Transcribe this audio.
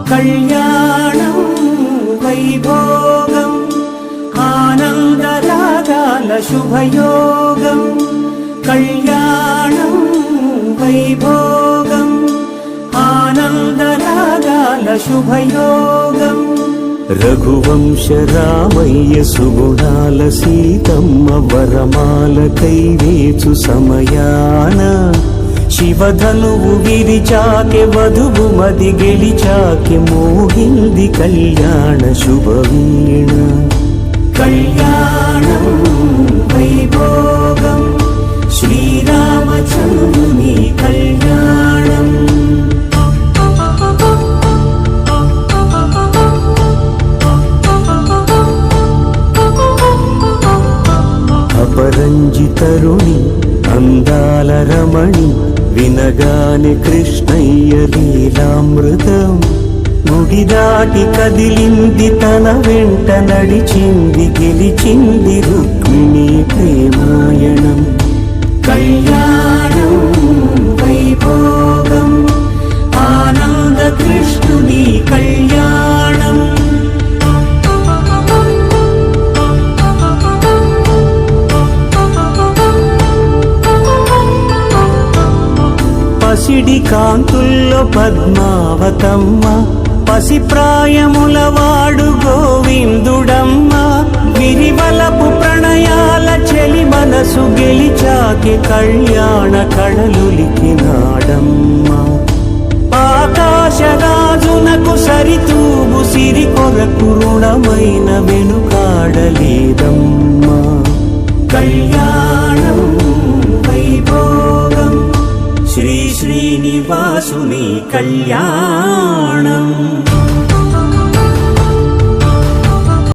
కళ్యాణం వైభోగం ఆనందరాగాల శుభయోగం కళ్యాణం వైభోగం ఆనందరాగాల శుభయోగం రఘువంశ రామయ్య సుగుణాల సీతమ్మ వరమాల కైవేచు సమయాన శివధనువు విరిచాకె వధువు మది గెలిచాకె మోగింది కళ్యాణ శుభవీణ కళ్యాణం వైభోగం శ్రీరామచంద్రుని కళ్యాణం అపరంజితరుణి అందాల రమణి వినగానే కృష్ణయ్య లీలామృతం గుడి దాటి కదిలింది తన వెంట నడిచింది గెలిచింది రుక్మిణి ప్రేమాయణం కళ్యాణం వైభోగం ఆనంద కృష్ణుని కళ్యాణం పసిడి కాంతుల్లో పద్మావతమ్మ పసిప్రాయముల వాడు గోవిందుడమ్మ విరివలపు ప్రణయాల చెలి మనసు గెలిచాకి కళ్యాణ కళలులికినాడమ్మ ఆకాశరాజునకు సరితూబు సిరి కొరకు రుణమైన వెనుకాడలేదమ్మా కళ్యాణం వైభోగం శ్రీ శ్రీనివాసుని కళ్యాణం